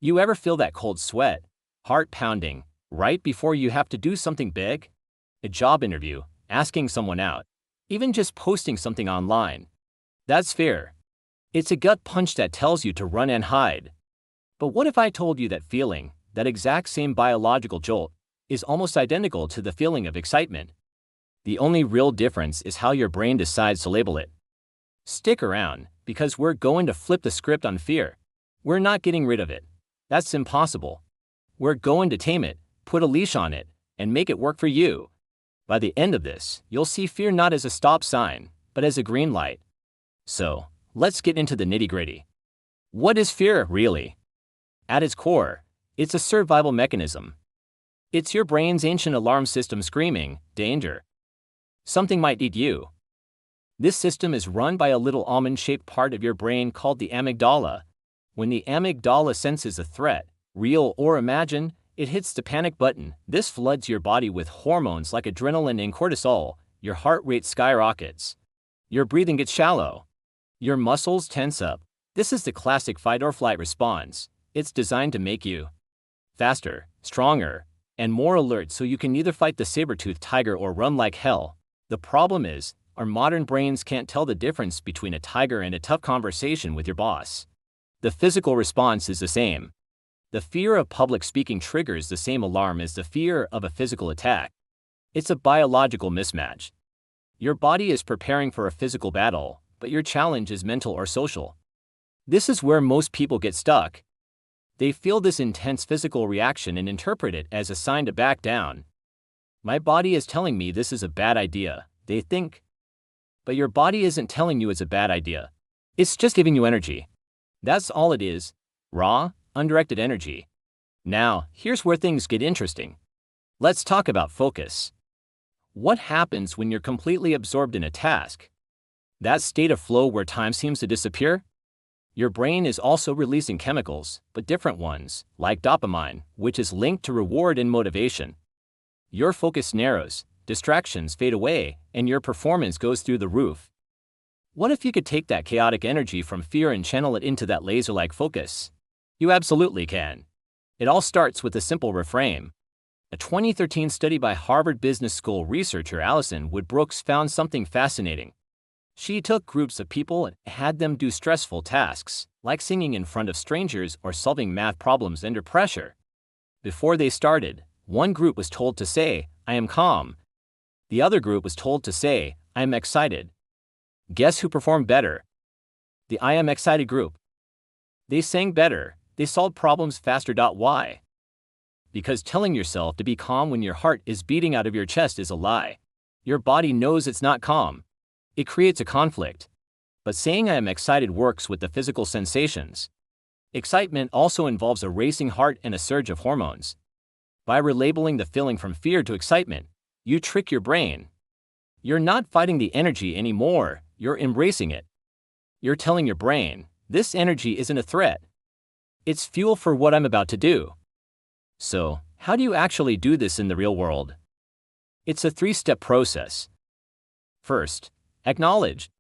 You ever feel that cold sweat, heart pounding, right before you have to do something big? A job interview, asking someone out, even just posting something online. That's fear. It's a gut punch that tells you to run and hide. But what if I told you that feeling, that exact same biological jolt, is almost identical to the feeling of excitement? The only real difference is how your brain decides to label it. Stick around, because we're going to flip the script on fear. We're not getting rid of it. That's impossible. We're going to tame it, put a leash on it, and make it work for you. By the end of this, you'll see fear not as a stop sign, but as a green light. So, let's get into the nitty-gritty. What is fear, really? At its core, it's a survival mechanism. It's your brain's ancient alarm system screaming, danger. Something might eat you. This system is run by a little almond-shaped part of your brain called the amygdala. When the amygdala senses a threat, real or imagined, it hits the panic button. This floods your body with hormones like adrenaline and cortisol. Your heart rate skyrockets. Your breathing gets shallow. Your muscles tense up. This is the classic fight-or-flight response. It's designed to make you faster, stronger, and more alert so you can either fight the saber-toothed tiger or run like hell. The problem is, our modern brains can't tell the difference between a tiger and a tough conversation with your boss. The physical response is the same. The fear of public speaking triggers the same alarm as the fear of a physical attack. It's a biological mismatch. Your body is preparing for a physical battle, but your challenge is mental or social. This is where most people get stuck. They feel this intense physical reaction and interpret it as a sign to back down. My body is telling me this is a bad idea, they think. But your body isn't telling you it's a bad idea. It's just giving you energy. That's all it is. Raw, undirected energy. Now, here's where things get interesting. Let's talk about focus. What happens when you're completely absorbed in a task? That state of flow where time seems to disappear? Your brain is also releasing chemicals, but different ones, like dopamine, which is linked to reward and motivation. Your focus narrows, distractions fade away, and your performance goes through the roof. What if you could take that chaotic energy from fear and channel it into that laser-like focus? You absolutely can. It all starts with a simple reframe. A 2013 study by Harvard Business School researcher Alison Wood Brooks found something fascinating. She took groups of people and had them do stressful tasks, like singing in front of strangers or solving math problems under pressure. Before they started, one group was told to say, "I am calm." The other group was told to say, "I am excited." Guess who performed better? The I am excited group. They sang better, they solved problems faster. Why? Because telling yourself to be calm when your heart is beating out of your chest is a lie. Your body knows it's not calm. It creates a conflict. But saying I am excited works with the physical sensations. Excitement also involves a racing heart and a surge of hormones. By relabeling the feeling from fear to excitement, you trick your brain. You're not fighting the energy anymore, you're embracing it. You're telling your brain, this energy isn't a threat. It's fuel for what I'm about to do. So, how do you actually do this in the real world? It's a three-step process. First, acknowledge.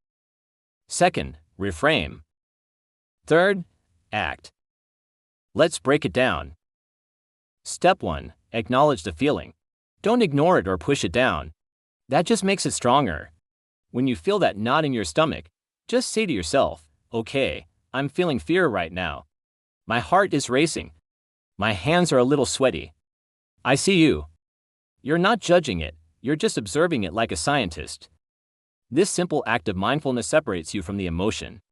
Second, reframe. Third, act. Let's break it down. Step 1. Acknowledge the feeling. Don't ignore it or push it down. That just makes it stronger. When you feel that knot in your stomach, just say to yourself, "Okay, I'm feeling fear right now. My heart is racing. My hands are a little sweaty. I see you." You're not judging it, you're just observing it like a scientist. This simple act of mindfulness separates you from the emotion.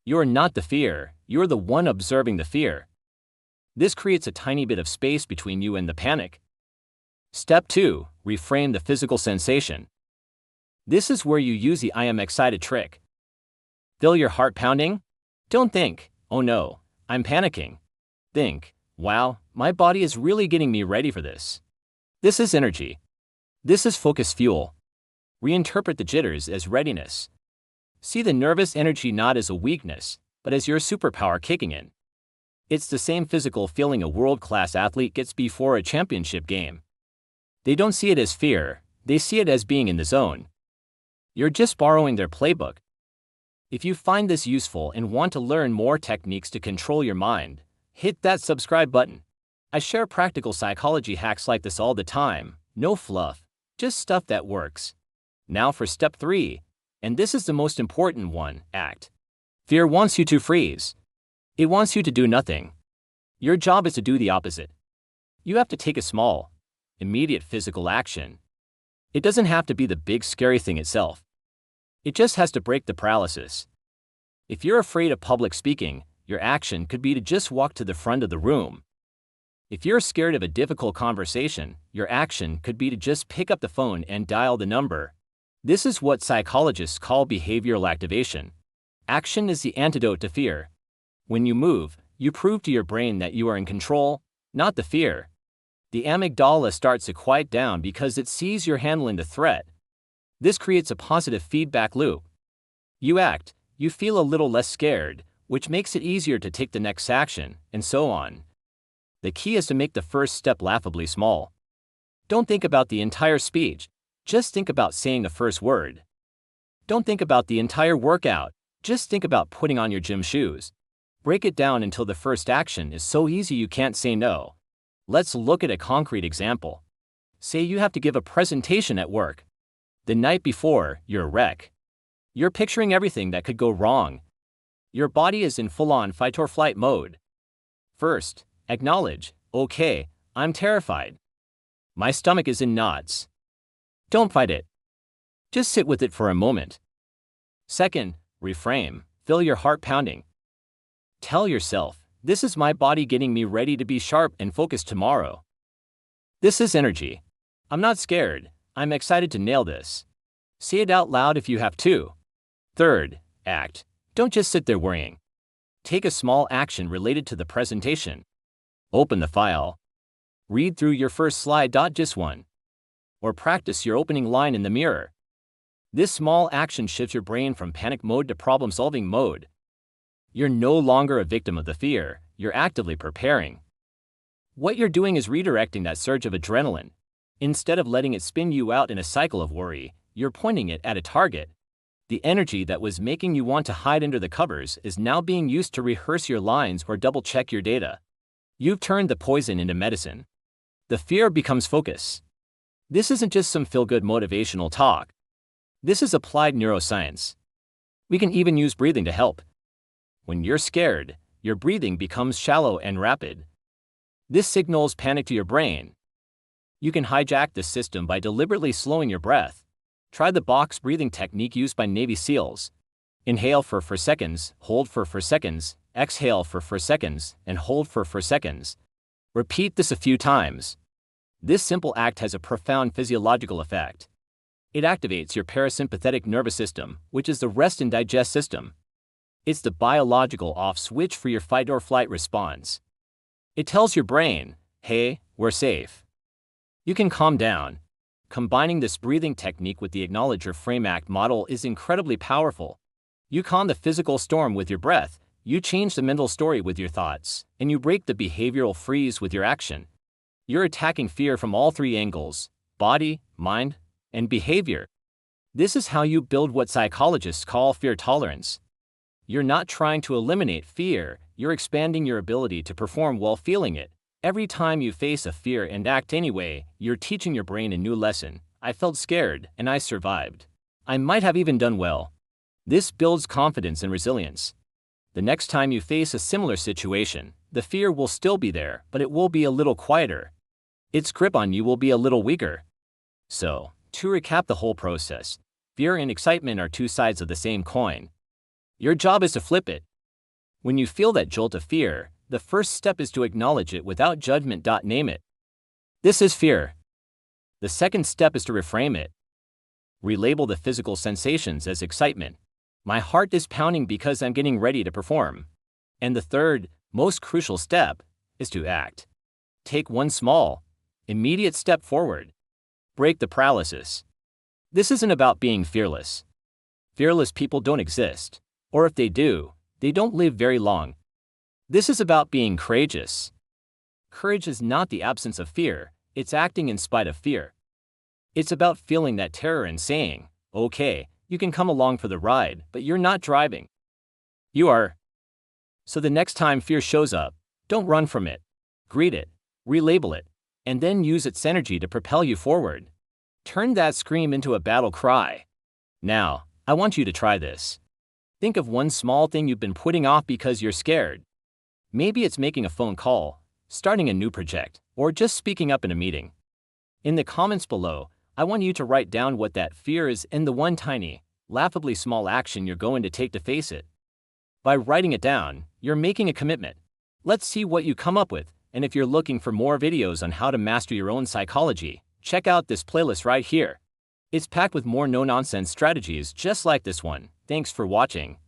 You're not the fear, you're the one observing the fear. This creates a tiny bit of space between you and the panic. Step 2. Reframe the physical sensation. This is where you use the I am excited trick. Feel your heart pounding? Don't think, "Oh no, I'm panicking." Think, "Wow, my body is really getting me ready for this." This is energy. This is focus fuel. Reinterpret the jitters as readiness. See the nervous energy not as a weakness, but as your superpower kicking in. It's the same physical feeling a world-class athlete gets before a championship game. They don't see it as fear, they see it as being in the zone. You're just borrowing their playbook. If you find this useful and want to learn more techniques to control your mind, hit that subscribe button. I share practical psychology hacks like this all the time. No fluff, just stuff that works. Now for step 3, and this is the most important one, act. Fear wants you to freeze. It wants you to do nothing. Your job is to do the opposite. You have to take a small, immediate physical action. It doesn't have to be the big scary thing itself. It just has to break the paralysis. If you're afraid of public speaking, your action could be to just walk to the front of the room. If you're scared of a difficult conversation, your action could be to just pick up the phone and dial the number. This is what psychologists call behavioral activation. Action is the antidote to fear. When you move, you prove to your brain that you are in control, not the fear. The amygdala starts to quiet down because it sees you're handling the threat. This creates a positive feedback loop. You act, you feel a little less scared, which makes it easier to take the next action, and so on. The key is to make the first step laughably small. Don't think about the entire speech, just think about saying the first word. Don't think about the entire workout, just think about putting on your gym shoes. Break it down until the first action is so easy you can't say no. Let's look at a concrete example. Say you have to give a presentation at work. The night before, you're a wreck. You're picturing everything that could go wrong. Your body is in full-on fight-or-flight mode. First, acknowledge, okay, I'm terrified. My stomach is in knots. Don't fight it. Just sit with it for a moment. Second, reframe, feel your heart pounding. Tell yourself, this is my body getting me ready to be sharp and focused tomorrow. This is energy. I'm not scared, I'm excited to nail this. Say it out loud if you have to. Third, act. Don't just sit there worrying. Take a small action related to the presentation. Open the file. Read through your first slide, just one. Or practice your opening line in the mirror. This small action shifts your brain from panic mode to problem-solving mode. You're no longer a victim of the fear, you're actively preparing. What you're doing is redirecting that surge of adrenaline. Instead of letting it spin you out in a cycle of worry, you're pointing it at a target. The energy that was making you want to hide under the covers is now being used to rehearse your lines or double-check your data. You've turned the poison into medicine. The fear becomes focus. This isn't just some feel-good motivational talk. This is applied neuroscience. We can even use breathing to help. When you're scared, your breathing becomes shallow and rapid. This signals panic to your brain. You can hijack the system by deliberately slowing your breath. Try the box breathing technique used by Navy SEALs. Inhale for 4 seconds, hold for 4 seconds, exhale for 4 seconds, and hold for 4 seconds. Repeat this a few times. This simple act has a profound physiological effect. It activates your parasympathetic nervous system, which is the rest and digest system. It's the biological off switch for your fight or flight response. It tells your brain, hey, we're safe. You can calm down. Combining this breathing technique with the Acknowledge or Frame Act model is incredibly powerful. You calm the physical storm with your breath, you change the mental story with your thoughts, and you break the behavioral freeze with your action. You're attacking fear from all 3 angles: body, mind, and behavior. This is how you build what psychologists call fear tolerance. You're not trying to eliminate fear, you're expanding your ability to perform while feeling it. Every time you face a fear and act anyway, you're teaching your brain a new lesson. I felt scared, and I survived. I might have even done well. This builds confidence and resilience. The next time you face a similar situation, the fear will still be there, but it will be a little quieter. Its grip on you will be a little weaker. So, to recap the whole process, fear and excitement are 2 sides of the same coin. Your job is to flip it. When you feel that jolt of fear, the first step is to acknowledge it without judgment. Name it. This is fear. The second step is to reframe it. Relabel the physical sensations as excitement. My heart is pounding because I'm getting ready to perform. And the third, most crucial step, is to act. Take one small, immediate step forward. Break the paralysis. This isn't about being fearless. Fearless people don't exist. Or if they do, they don't live very long. This is about being courageous. Courage is not the absence of fear, it's acting in spite of fear. It's about feeling that terror and saying, okay, you can come along for the ride, but you're not driving. You are. So the next time fear shows up, Don't run from it. Greet it, relabel it, and then use its energy to propel you forward. Turn that scream into a battle cry. Now, I want you to try this. Think of one small thing you've been putting off because you're scared. Maybe it's making a phone call, starting a new project, or just speaking up in a meeting. In the comments below, I want you to write down what that fear is and the one tiny, laughably small action you're going to take to face it. By writing it down, you're making a commitment. Let's see what you come up with, and if you're looking for more videos on how to master your own psychology, check out this playlist right here. It's packed with more no-nonsense strategies just like this one. Thanks for watching.